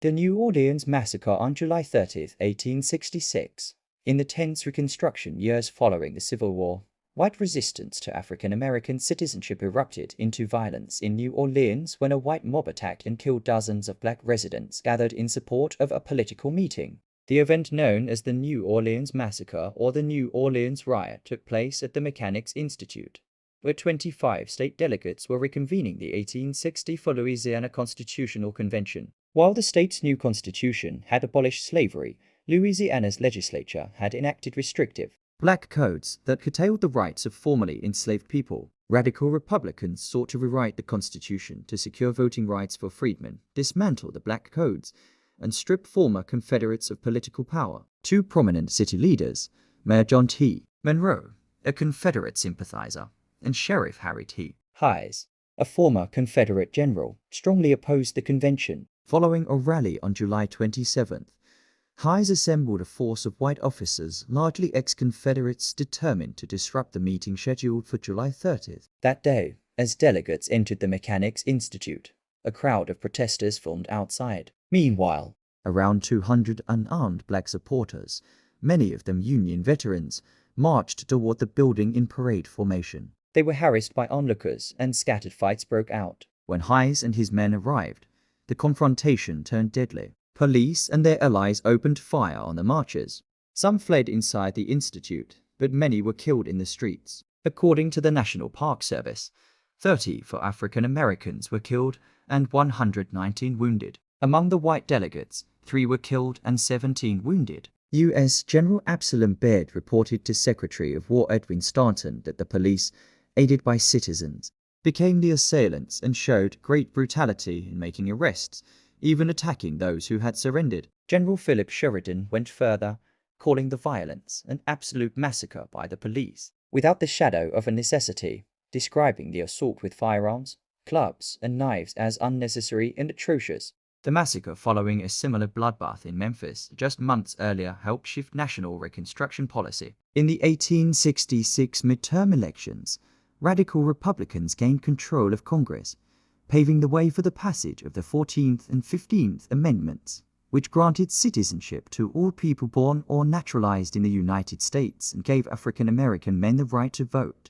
The New Orleans Massacre on July 30, 1866. In the tense Reconstruction years following the Civil War, white resistance to African American citizenship erupted into violence in New Orleans when a white mob attacked and killed dozens of black residents gathered in support of a political meeting. The event known as the New Orleans Massacre or the New Orleans Riot took place at the Mechanics' Institute, where 25 state delegates were reconvening the 1864 Louisiana Constitutional Convention. While the state's new constitution had abolished slavery, Louisiana's legislature had enacted restrictive black codes that curtailed the rights of formerly enslaved people. Radical Republicans sought to rewrite the Constitution to secure voting rights for freedmen, dismantle the black codes, and strip former Confederates of political power. Two prominent city leaders, Mayor John T. Monroe, a Confederate sympathizer, and Sheriff Harry T. Hayes, a former Confederate general, strongly opposed the convention. Following a rally on July 27th, Hayes assembled a force of white officers, largely ex-Confederates, determined to disrupt the meeting scheduled for July 30th. That day, as delegates entered the Mechanics' Institute, a crowd of protesters formed outside. Meanwhile, around 200 unarmed black supporters, many of them Union veterans, marched toward the building in parade formation. They were harassed by onlookers and scattered fights broke out. When Hayes and his men arrived, the confrontation turned deadly. Police and their allies opened fire on the marchers. Some fled inside the institute, but many were killed in the streets. According to the National Park Service, 34 African Americans were killed and 119 wounded. Among the white delegates, 3 were killed and 17 wounded. U.S. General Absalom Baird reported to Secretary of War Edwin Stanton that the police, aided by citizens, became the assailants and showed great brutality in making arrests, even attacking those who had surrendered. General Philip Sheridan went further, calling the violence an absolute massacre by the police, without the shadow of a necessity, describing the assault with firearms, clubs, and knives as unnecessary and atrocious. The massacre following a similar bloodbath in Memphis just months earlier helped shift national Reconstruction policy. In the 1866 midterm elections, radical Republicans gained control of Congress, paving the way for the passage of the 14th and 15th Amendments, which granted citizenship to all people born or naturalized in the United States and gave African American men the right to vote.